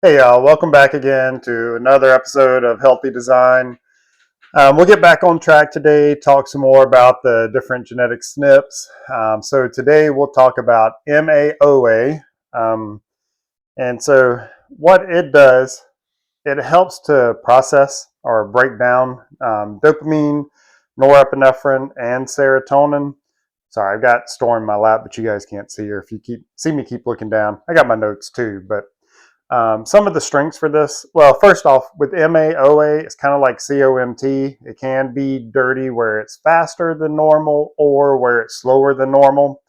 Hey y'all, welcome back again to another episode of Healthy Design. We'll get back on track today, talk some more about the different genetic SNPs. So today we'll talk about MAOA. And so what it does, it helps to process or break down dopamine, norepinephrine, and serotonin. Sorry, I've got Storm in my lap, but you guys can't see her. If you see me keep looking down, I got my notes too, but some of the strengths for this, well, first off, with MAOA, it's kind of like COMT. It can be dirty where it's faster than normal or where it's slower than normal.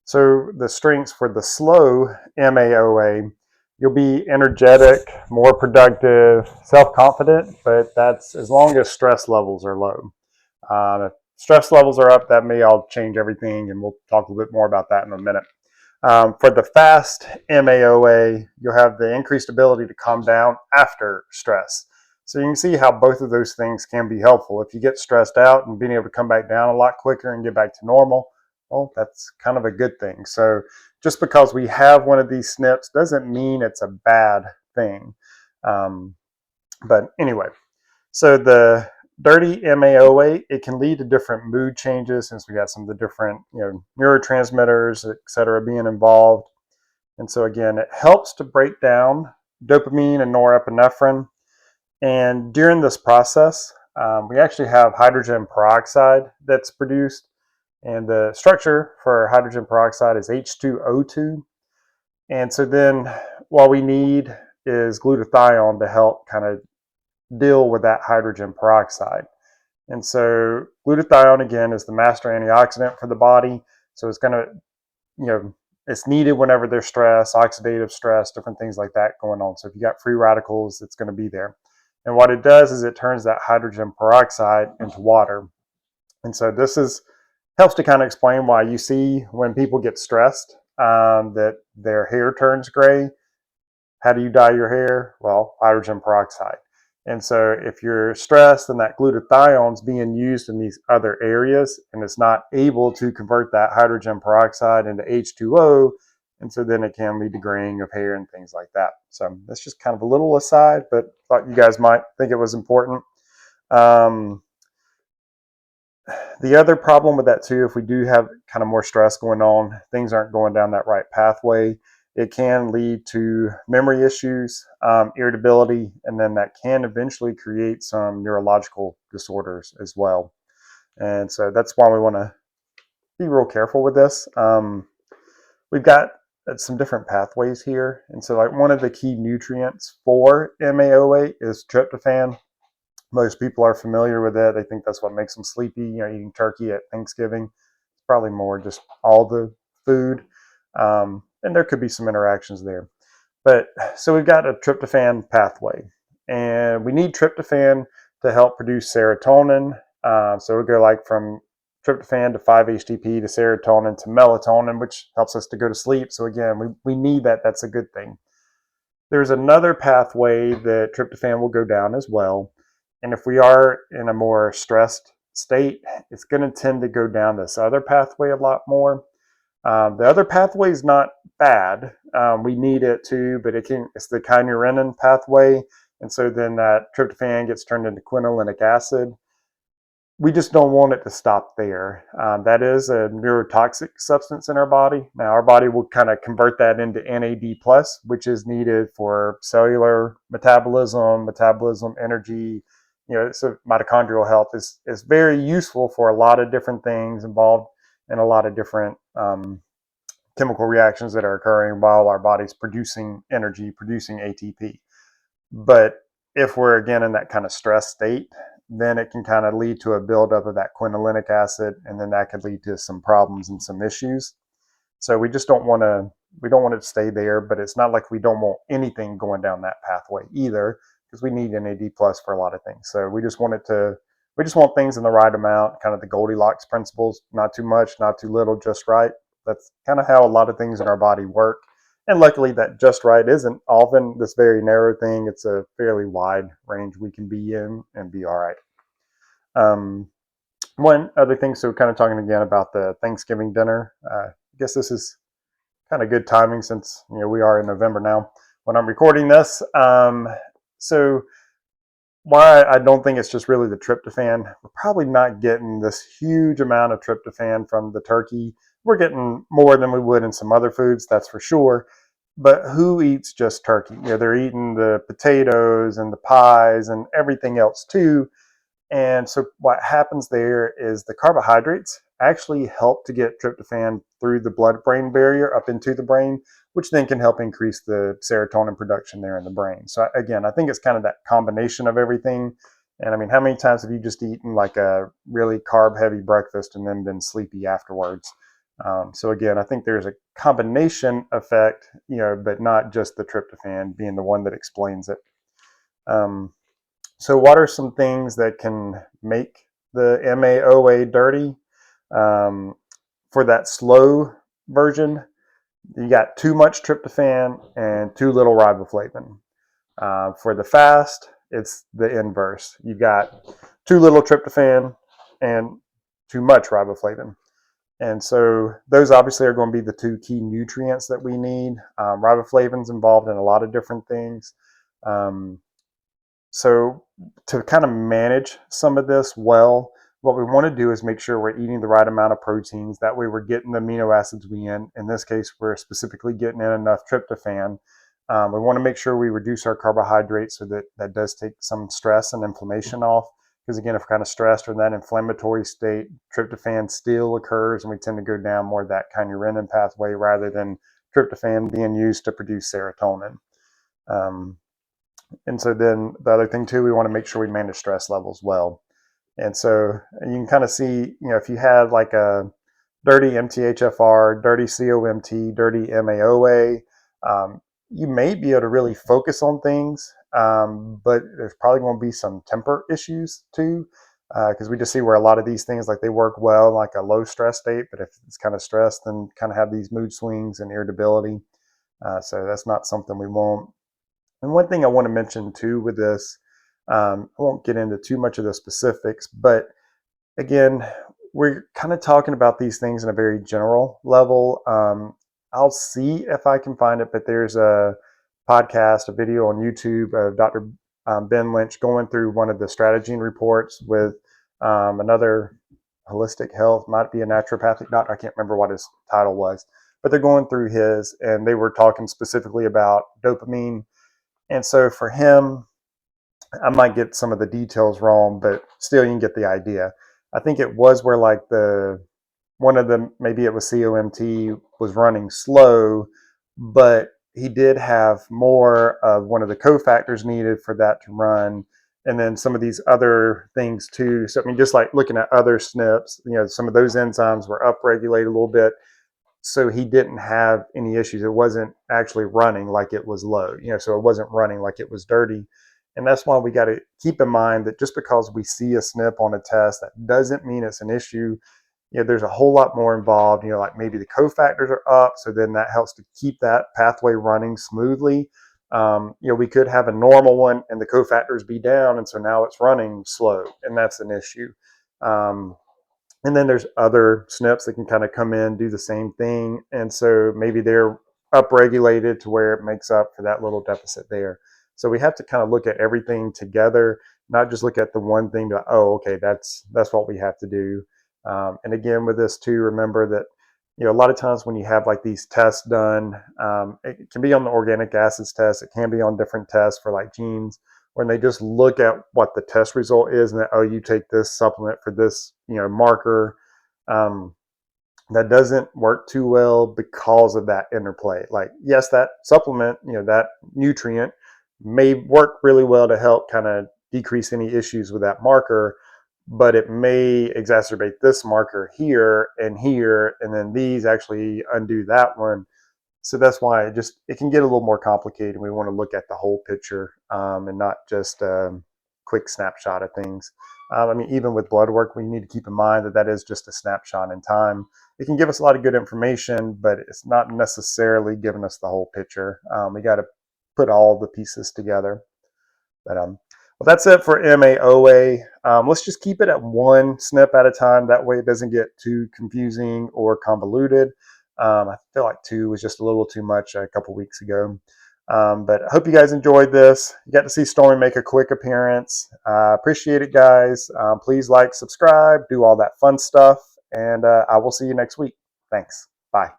So the strengths for the slow MAOA, you'll be energetic, more productive, self-confident, but that's as long as stress levels are low. If stress levels are up, that may all change everything, and we'll talk a little bit more about that in a minute. For the fast MAOA, you'll have the increased ability to calm down after stress. So you can see how both of those things can be helpful. If you get stressed out and being able to come back down a lot quicker and get back to normal, well, that's kind of a good thing. So just because we have one of these SNPs doesn't mean it's a bad thing. But anyway, so the dirty MAOA, it can lead to different mood changes since we got some of the different neurotransmitters, et cetera, being involved. And so again, it helps to break down dopamine and norepinephrine. And during this process, we actually have hydrogen peroxide that's produced. And the structure for hydrogen peroxide is H2O2. And so then what we need is glutathione to help kind of deal with that hydrogen peroxide. And so glutathione, again, is the master antioxidant for the body. So it's going to, it's needed whenever there's stress, oxidative stress, different things like that going on. So if you got free radicals, it's going to be there. And what it does is it turns that hydrogen peroxide into water. And so helps to kind of explain why you see when people get stressed that their hair turns gray. How do you dye your hair? Well, hydrogen peroxide. And so if you're stressed, then that glutathione is being used in these other areas, and it's not able to convert that hydrogen peroxide into H2O. And so then it can lead to graying of hair and things like that. So that's just kind of a little aside, but thought you guys might think it was important. The other problem with that too, if we do have kind of more stress going on, things aren't going down that right pathway, it can lead to memory issues, irritability, and then that can eventually create some neurological disorders as well. And so that's why we want to be real careful with this. We've got some different pathways here. And so like one of the key nutrients for MAOA is tryptophan. Most people are familiar with it. They think that's what makes them sleepy, eating turkey at Thanksgiving. It's probably more just all the food. And there could be some interactions there. But so we've got a tryptophan pathway, and we need tryptophan to help produce serotonin. So it'll go like from tryptophan to 5-HTP to serotonin to melatonin, which helps us to go to sleep. So again, we need that. That's a good thing. There's another pathway that tryptophan will go down as well. And if we are in a more stressed state, it's going to tend to go down this other pathway a lot more. The other pathway is not bad. We need it too, but it's the kynurenine pathway. And so then that tryptophan gets turned into quinolinic acid. We just don't want it to stop there. That is a neurotoxic substance in our body. Now, our body will kind of convert that into NAD+, which is needed for cellular metabolism, energy. So mitochondrial health is very useful for a lot of different things involved in a lot of different chemical reactions that are occurring while our body's producing energy, producing ATP. But if we're again in that kind of stress state, then it can kind of lead to a buildup of that quinolinic acid, and then that could lead to some problems and some issues. So we just don't want it to stay there, but it's not like we don't want anything going down that pathway either, because we need NAD+ for a lot of things. So we just want things in the right amount, kind of the Goldilocks principles, not too much, not too little, just right. That's kind of how a lot of things in our body work. And luckily that just right isn't often this very narrow thing. It's a fairly wide range we can be in and be all right. One other thing, so kind of talking again about the Thanksgiving dinner. I guess this is kind of good timing since we are in November now. when I'm recording this. So why I don't think it's just really the tryptophan. We're probably not getting this huge amount of tryptophan from the turkey. We're getting more than we would in some other foods, that's for sure. But who eats just turkey? They're eating the potatoes and the pies and everything else too. And so what happens there is the carbohydrates actually help to get tryptophan through the blood-brain barrier up into the brain, which then can help increase the serotonin production there in the brain. So again, I think it's kind of that combination of everything. And I mean, how many times have you just eaten like a really carb-heavy breakfast and then been sleepy afterwards? So again, I think there's a combination effect, but not just the tryptophan being the one that explains it. So what are some things that can make the MAOA dirty? For that slow version, you got too much tryptophan and too little riboflavin. For the fast, it's the inverse. You got too little tryptophan and too much riboflavin. And so those obviously are going to be the two key nutrients that we need. Riboflavin's involved in a lot of different things. So to kind of manage some of this well, what we want to do is make sure we're eating the right amount of proteins. That way we're getting the amino acids we in. In this case, we're specifically getting in enough tryptophan. We want to make sure we reduce our carbohydrates so that does take some stress and inflammation off. Because again, if we're kind of stressed or in that inflammatory state, tryptophan still occurs and we tend to go down more of that kynurenine pathway rather than tryptophan being used to produce serotonin. And so then the other thing too, we want to make sure we manage stress levels well. And so you can kind of see, if you have like a dirty MTHFR, dirty COMT, dirty MAOA, you may be able to really focus on things, but there's probably going to be some temper issues too, because we just see where a lot of these things, like they work well like a low stress state, but if it's kind of stressed, then kind of have these mood swings and irritability. So that's not something we want. And one thing I want to mention too with this, I won't get into too much of the specifics, but again, we're kind of talking about these things in a very general level. I'll see if I can find it, but there's a podcast, a video on YouTube of Dr. Ben Lynch going through one of the strategy reports with another holistic health, might be a naturopathic doctor. I can't remember what his title was, but they're going through his, and they were talking specifically about dopamine. And so for him, I might get some of the details wrong, but still you can get the idea. I think it was where like one of the, maybe it was COMT, was running slow, but he did have more of one of the cofactors needed for that to run. And then some of these other things too. So I mean, just like looking at other SNPs, some of those enzymes were upregulated a little bit. So he didn't have any issues. It wasn't actually running like it was low, so it wasn't running like it was dirty. And that's why we got to keep in mind that just because we see a SNP on a test, that doesn't mean it's an issue. There's a whole lot more involved, like maybe the cofactors are up. So then that helps to keep that pathway running smoothly. We could have a normal one and the cofactors be down. And so now it's running slow, and that's an issue. And then there's other SNPs that can kind of come in, do the same thing. And so maybe they're upregulated to where it makes up for that little deficit there. So we have to kind of look at everything together, not just look at the one thing to, oh, okay, that's what we have to do. And again, with this too, remember that, a lot of times when you have like these tests done, it can be on the organic acids test. It can be on different tests for like genes, when they just look at what the test result is and that, oh, you take this supplement for this, marker, that doesn't work too well because of that interplay. Like, yes, that supplement, that nutrient may work really well to help kind of decrease any issues with that marker, but it may exacerbate this marker here, and then these actually undo that one. So that's why it can get a little more complicated. We want to look at the whole picture, and not just a quick snapshot of things. I mean, even with blood work, we need to keep in mind that is just a snapshot in time. It can give us a lot of good information, but it's not necessarily giving us the whole picture. We got to put all the pieces together. But well, that's it for MAOA. Let's just keep it at one SNP at a time. That way it doesn't get too confusing or convoluted. I feel like 2 was just a little too much a couple weeks ago. But I hope you guys enjoyed this. You got to see Stormy make a quick appearance. Appreciate it, guys. Please like, subscribe, do all that fun stuff, and I will see you next week. Thanks. Bye.